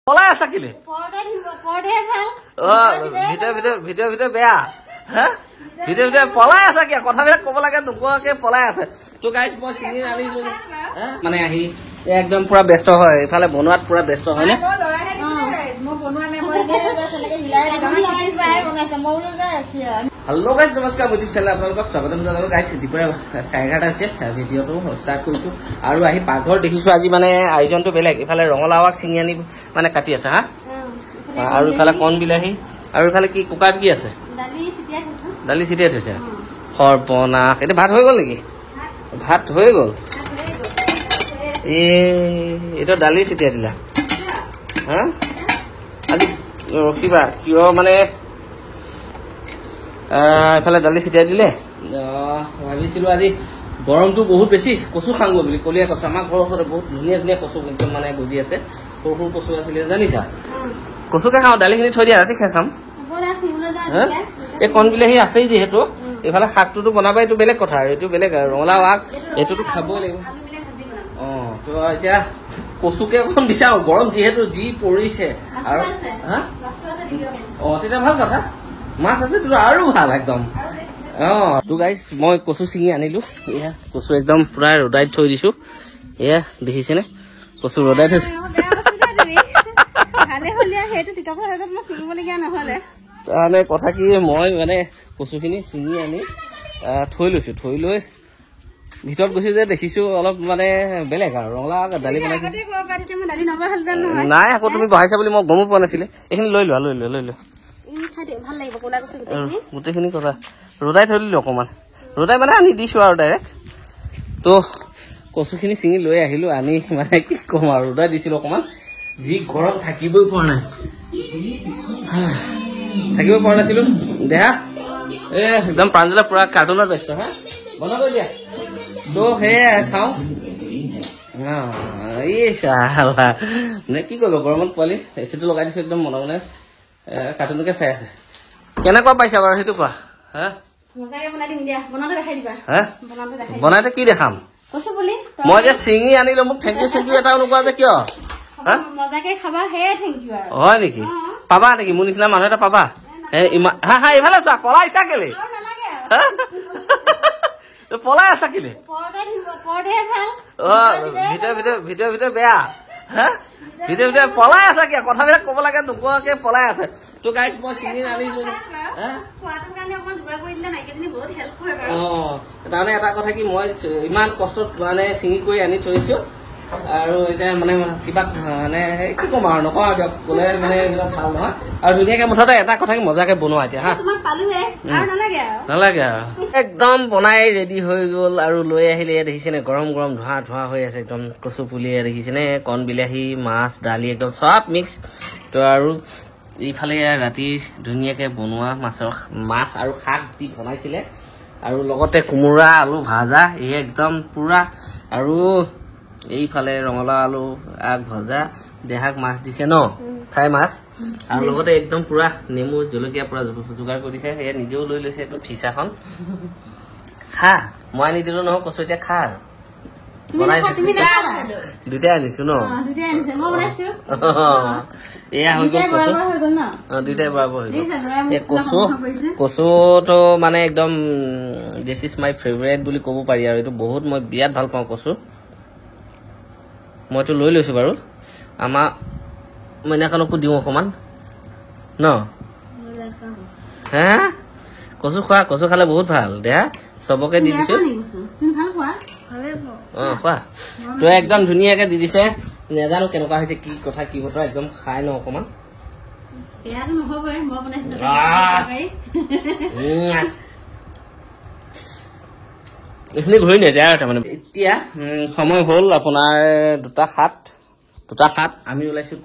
পলাই আছা কিলে ভিতৰে বেয়া হ্যাঁ ভিতৰে পলাই আছা কিয় কথাবিলাক ক'ব লাগে নোকোৱাকে পলাই আছে তো গাইজ মই চিঙি আনিলো মানে আহি একদম পুৰা ব্যস্ত হয় ইফালে বনোৱাত পুৰা ব্যস্ত হয় নে হেল্ল' গাইজ নমস্কাৰ ইউটিউব চেনেল আপোনালোকক স্বাগতম জনালো গাইজ দুপৰীয়া 11:30 হৈছে ভিডিঅ'টো ষ্টাৰ্ট কৰিছো আৰু আহি পাকঘৰ দেখিছো আজি মানে আয়োজনটো বেলেগ ইফালে ৰঙালাও আগ চিঙি আনি মানে কাটি আছে হা আৰু ইফালে কণ বিলাহী আৰু ইফালে কি কুকাৰত কি আছে দালি চিটিয়াই থৈছে সৰ্বনাশ এতিয়া ভাত হৈ গ'ল নেকি ভাত হৈ গ'ল এইটো দালি চিটিয়াই দিলা হা আজি ৰখিবা কিয় মানে এফালে দালি চিটিয়াই দিলে ভাবিছিলো আজি গৰমটো বহুত বেছি কচু খাংগ বুলি কলিয়া কচু আমাৰ ঘৰৰ ওচৰতে বহুত ধুনীয়া ধুনীয়া কচু একদম মানে গজি আছে সৰু সৰু কচু আছিলে জানিছা কচুকে খাওঁ দালিখিনি থৈ দিয়া ৰাতি খাই খাম এই কণ বিলাহী আছেই যিহেতু এইফালে শাকটোতো বনাবা এইটো বেলেগ কথা আৰু এইটো বেলেগ আৰু ৰঙালাও আগ এইটোতো খাবই লাগিব তো এতিয়া কচুকে অকণ বিচাৰো গৰম যিহেতু যি পৰিছে আৰু তেতিয়া ভাল কথা মাছ আছে তোৰ আৰু ভাল একদম তো গাইজ মই কচু ছিঙি আনিলো এয়া কচু একদম পুৰা ৰ'দাই থৈ দিছো এয়া দেখিছেনে কচু ৰ'দাই থৈছো তাৰমানে কথা কি মই মানে কচুখিনি ছিঙি আনি থৈ লৈছো থৈ লৈ ভিতৰত গুচি যে দেখিছো অলপ মানে বেলেগ আৰু ৰঙালাও দালি বনাইছো নাই আকৌ তুমি বহাইছা বুলি মই গমো পোৱা নাছিলে এইখিনি লৈ লোৱা গোটেইখিনি কথা ৰ'দাই থৈ দিলো অকণমান ৰ'দাই মানে আনি দিছো আৰু ডাইৰেক্ট তো কচুখিনি ছিঙি লৈ আহিলো আনি মানে কি ক'ম আৰু ৰ'দাই দিছিলো অকণমান যি গৰম থাকিবই পৰা নাছিলো দেহা একদম প্ৰাঞ্জলে পুৰা কাৰ্টুনত ব্যস্ত হা বনাব দিয়া তো সেয়ে চাওঁ কি কৰিব গৰমত পোৱালি এচিটো লগাই দিছো একদম মনে মনে কাৰ্টুনকে চাই আছে কেনেকুৱা পাইছা বাৰু সেইটো কোৱা বনাইতে কি দেখাম মই যে ছিঙি আনিলো মোক থেংক ইউ এটাও নোকোৱা যে কিয় হয় নেকি পাবা নেকি মোৰ নিচিনা মানুহ এটা পাবা এইফালে চোৱা পলাইছা কেলে পলাই আছা কেলে ভিতৰে বেয়া ভিতৰে পলাই আছা কিয় কথাবিলাক ক'ব লাগে নোকোৱাকে পলাই আছে তো গাইজ মই ছিঙি আনিলো তাৰমানে এটা কথা কি মই ইমান কষ্টত মানে ছিঙি কৰি আনি থৈছো আৰু এতিয়া মানে কিবা মানে কি ক'ম আৰু নকওঁ আৰু দিয়ক ক'লে মানে একদম ভাল নহয় আৰু ধুনীয়াকে মুঠতে এটা কথা কি মজাকে বনোৱা এতিয়া হা নালাগে আৰু একদম বনাই ৰেডি হৈ গ'ল আৰু লৈ আহিলে ইয়াত দেখিছেনে গৰম গৰম ধোঁৱা হৈ আছে একদম কচু পুলি দেখিছেনে কণ বিলাহী মাছ দালি একদম চব মিক্স তো আৰু এইফালে ৰাতি ধুনীয়াকে বনোৱা মাছ আৰু শাক দি বনাইছিলে আৰু লগতে কোমোৰা আলু ভাজা এই একদম পুৰা আৰু এইফালে ৰঙালাও আলু আগ ভজা দেহাক মাছ দিছে ন ফ্ৰাই মাছ আৰু লগতে একদম পুৰা নেমু জলকীয়া পুৰা যোগাৰ কৰি দিছে সেয়া নিজেও লৈ লৈছে একদম ফিচাখন খা মই আনি দিলো নহয় কচু এতিয়া খা আৰু বনাই দুটাই আনিছো ন এয়া হৈ গ'ল কচু দুইটাই বৰাবৰ হৈ গ'ল এই কচুটো মানে একদম দিছ ইজ মাই ফেভৰেট বুলি ক'ব পাৰি আৰু এইটো বহুত মই বিৰাট ভাল পাওঁ কচু মইতো লৈ লৈছো বাৰু আমাৰ মইনাখনকো দিওঁ অকণমান ন হা কচু খোৱা কচু খালে বহুত ভাল দেহা চবকে দি দিছো খোৱা তো একদম ধুনীয়াকে দি দিছে নাজানো কেনেকুৱা হৈছে কি কথা কি বতৰা একদম খাই ন অকণমান এইখিনি ঘূৰি নাযায় তাৰমানে এতিয়া সময় হ'ল আপোনাৰ 2:07 আমি ওলাইছো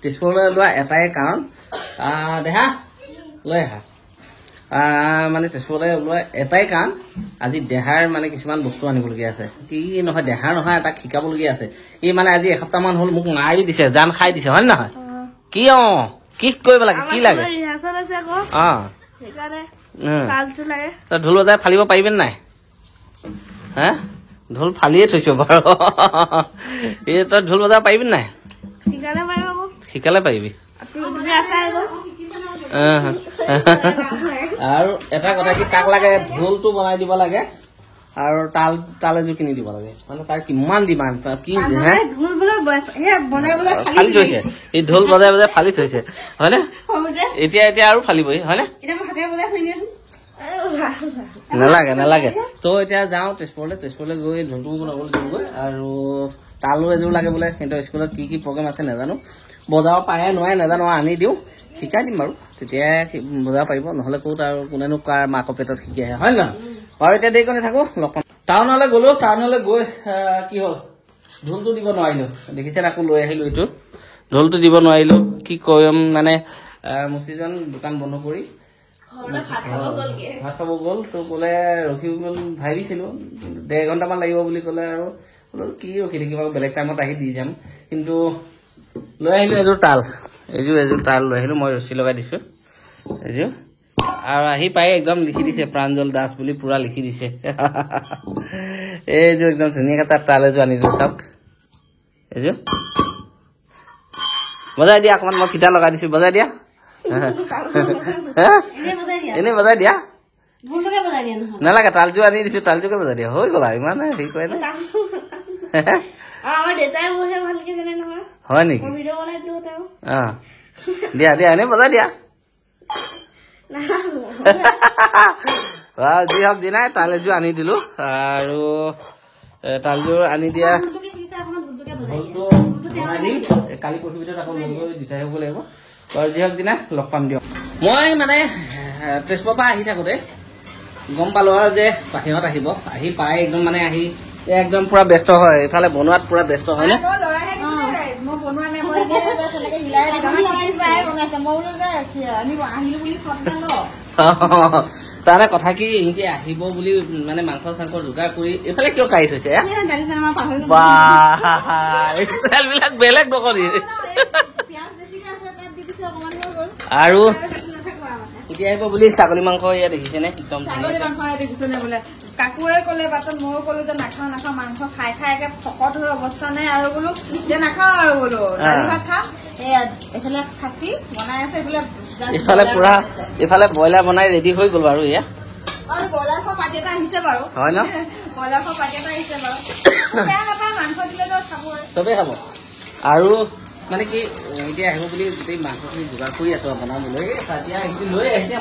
তেজপুৰলৈ লোৱা এটাই কাৰণ দেহা লৈ আহা মানে তেজপুৰলৈ ওলোৱা এটাই কাৰণ আজি দেহাৰ মানে কিছুমান বস্তু আনিবলগীয়া আছে কি নহয় দেহাৰ নহয় এটা শিকাবলগীয়া আছে ই মানে আজি এসপ্তাহমান হ'ল মোক মাৰি দিছে জান খাই দিছে হয় নে নহয় কি কি কৰিব লাগে কি লাগে ঢোল বজাই ফালিব পাৰিবি নাই হা ঢোল ফালিয়ে থৈছো বাৰু এই তই ঢোল বজাব পাৰিবি নাই শিকালে পাৰিবি আৰু এটা কথা কি তাক লাগে ঢোলটো বনাই দিব লাগে আৰু তাল এযোৰ কিনি দিব লাগে মানে তাৰ কিমান ডিমাণ্ড কি ফালি থৈছে এই ঢোল বজাই বজাই ফালি থৈছে হয়নে এতিয়া আৰু ফালিবই হয়নে নালাগে তো এতিয়া যাওঁ তেজপুৰলৈ গৈ ঢোলটো বনাবলৈ দিমগৈ আৰু তালো এযোৰ লাগে বোলে সিহঁতৰ স্কুলত কি প্ৰগ্ৰেম আছে নাজানো বজাব পাৰে নোৱাৰে নাজানো আনি দিওঁ শিকাই দিম বাৰু তেতিয়া বজাব পাৰিব নহ'লে ক'ত আৰু কোনেনো কাৰ মাকৰ পেটত শিকি আহে হয় নহয় বাৰু এতিয়া দেৰি কৰি নাথাকো লগ পাম টাউনলৈ গ'লো টাউনলৈ গৈ কি হ'ল ঢোলটো দিব নোৱাৰিলো দেখিছে আকৌ লৈ আহিলো এইটো ঢোলটো দিব নোৱাৰিলো কি কৰিম মানে মুচিজন দোকান বন্ধ কৰি ভাত খাব গ'ল তো ক'লে ৰখি গ'ল ভাবিছিলো 1.5 ঘণ্টামান লাগিব বুলি ক'লে আৰু কি ৰখি থাকিব বেলেগ টাইমত আহি দি যাম কিন্তু লৈ আহিলো এযোৰ তাল লৈ আহিলো মই ৰছী লগাই দিছো এযোৰ আৰু আহি পাই একদম লিখি দিছে প্ৰাঞ্জল দাস বুলি পুৰা লিখি দিছে এইযোৰ একদম ধুনীয়াকে তাত তাল এযোৰ আনি দিলো চাওক এইযোৰ বজাই দিয়া অকণমান মই ফিটা লগাই দিছো বজাই দিয়া এনেই বজাই দিয়া নালাগে তালযোৰ আনি দিছো তালযোৰকে বজাই দিয়া হৈ গ'ল আৰু ইমান হেৰি কৰে হয় নেকি দিয়া এনেই বজাই দিয়া যি হওক যি নাই তাল এযোৰ আনি দিলো আৰু তালযোৰ আনি দিয়া কালি পৰহি ভিতৰত আকৌ লৈ গৈ দি থৈ আহিব লাগিব বাৰু যি হওক দিনা লগ পাম দিয়ক মই মানে তেজপুৰৰ পৰা আহি থাকোঁতে গম পালো আৰু যে সিহঁত আহিব আহি পাই একদম মানে আহি একদম পুৰা ব্যস্ত হয় এইফালে বনোৱাত পুৰা ব্যস্ত হয় নে তাৰে কথা কি ইহঁতি আহিব বুলি মানে মাংস চাংস যোগাৰ কৰি এইফালে কিয় কাঢ়ি থৈছে বিলাক বেলেগ নকৰি আৰু এতিয়া আহিব বুলি ছাগলী মাংস ইয়াত দেখিছেনে একদম কাকুৰে ক'লে বাটত ময়ো ক'লো যে নাখাওঁ মাংস খাই একে ফকত হৈ অৱস্থা নাই আৰু বোলো যে নাখাওঁ আৰু বোলো দালি ভাত খাম এইফালে খাচী বনাই আছে এইফালে ব্ৰইলাৰ বনাই ৰেডি হৈ গ'ল বাৰু এয়া ব্ৰইলাৰ খোৱা পাৰ্টি এটা আহিছে বাৰু হয় ন ব্ৰইলাৰ খোৱা পাৰ্টি এটা আহিছে বাৰু বেয়া নাপায় মাংস দিলেতো খাবই চবেই খাব আৰু মানে কি এতিয়া আহিব বুলি গোটেই মাংসখিনি যোগাৰ কৰি আছো বনাবলৈ এতিয়া লৈ আহিছে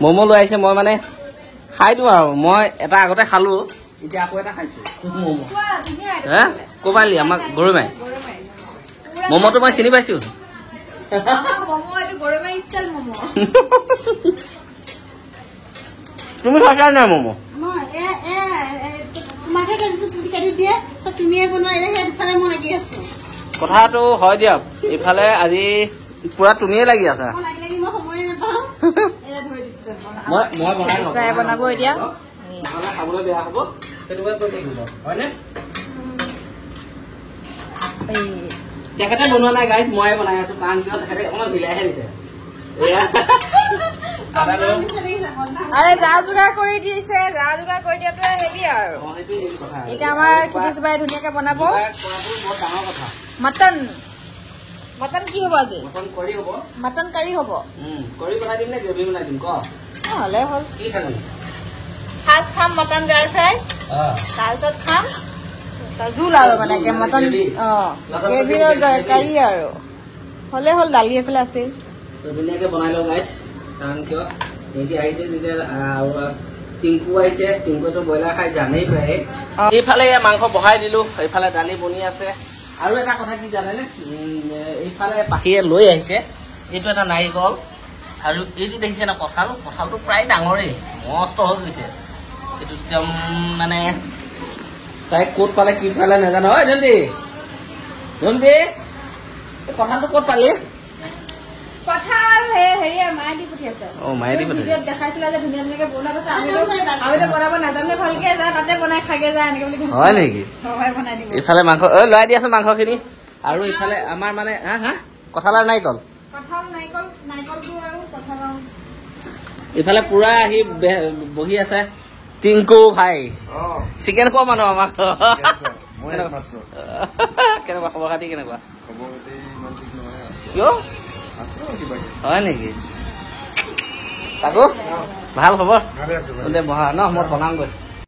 ম'ম' লৈ আহিছে মই মানে খাই দিওঁ আৰু মই এটা আগতে খালো এতিয়া আকৌ এটা খাইছো ম'ম' ক'ৰ পৰা আমাক গৰৈমাৰী ম'ম'টো মই চিনি পাইছো তুমি খাইছা নাই ম'ম' কথাটো হয় দিয়ক ইফালে আজি পুৰা তুমিয়ে লাগি আছা বনাব এতিয়া খাবলৈ বেয়া হ'ব হয়নে তেখেতে বনোৱা নাই গাইজ মই বনাই আছো কাৰণ কিয় তেখেতে অকণমান মিলাইহে দিছে যা যোগাৰ কৰি দিছে যা যোগাৰ কৰি দিয়াটো হেৰি আৰু এতিয়া আমাৰ খেতিবাই ধুনীয়াকে বনাব মটন কি হ'ব আজি মটন কাৰী হ'ব হ'লে হ'ল ফাৰ্ষ্ট খাম মটন ড্ৰাই ফ্ৰাই তাৰপিছত খাম জোল আৰু মানে মটন গ্ৰেভি কাৰী আৰু হ'লে হ'ল দালি এফালে আছেই ধুনীয়াকে বনাই লওঁ গাইজ কাৰণ কিয় সিহঁতি আহিছে যেতিয়া টিংকু আহিছে টিংকুটো ব্ৰইলাৰ খাই জানেই প্ৰায় এইফালে মাংস বহাই দিলো এইফালে দালি বনি আছে আৰু এটা কথা কি জানেনে এইফালে পাখিয়ে লৈ আহিছে এইটো এটা নাৰিকল আৰু এইটো দেখিছে না কঁঠালটো প্ৰায় ডাঙৰেই মস্ত হৈ গৈছে এইটো একদম মানে তাই ক'ত পালে কি পালে নাজানো হয় জন্তি কঁঠালটো ক'ত পালি কঁঠাল হেৰি মায়ে দি পঠিয়াইছে ভিডিঅ'ত দেখাইছিলে যে ধুনীয়া ধুনীয়াকে বনাই গৈছে আমিতো বনাব নাজানো ভালকে যা তাতে বনাই খাগে যা এনেকে বুলি কৈছে হয় নেকি বনাই দিব ইফালে মাংস লৰাই দি আছে মাংসখিনি আৰু ইফালে আমাৰ মানে কঁঠাল আৰু নাৰিকলটো আৰু কঁঠাল ইফালে পুৰা আহি বহি আছে টিংকু ভাই চিকেন খোৱা মানুহ আমাক কেনেকুৱা খবৰ খাতি কেনেকুৱা কিয় হয় নেকি তাকো ভাল খবৰ দে বহা ন মই বনাওঁগৈ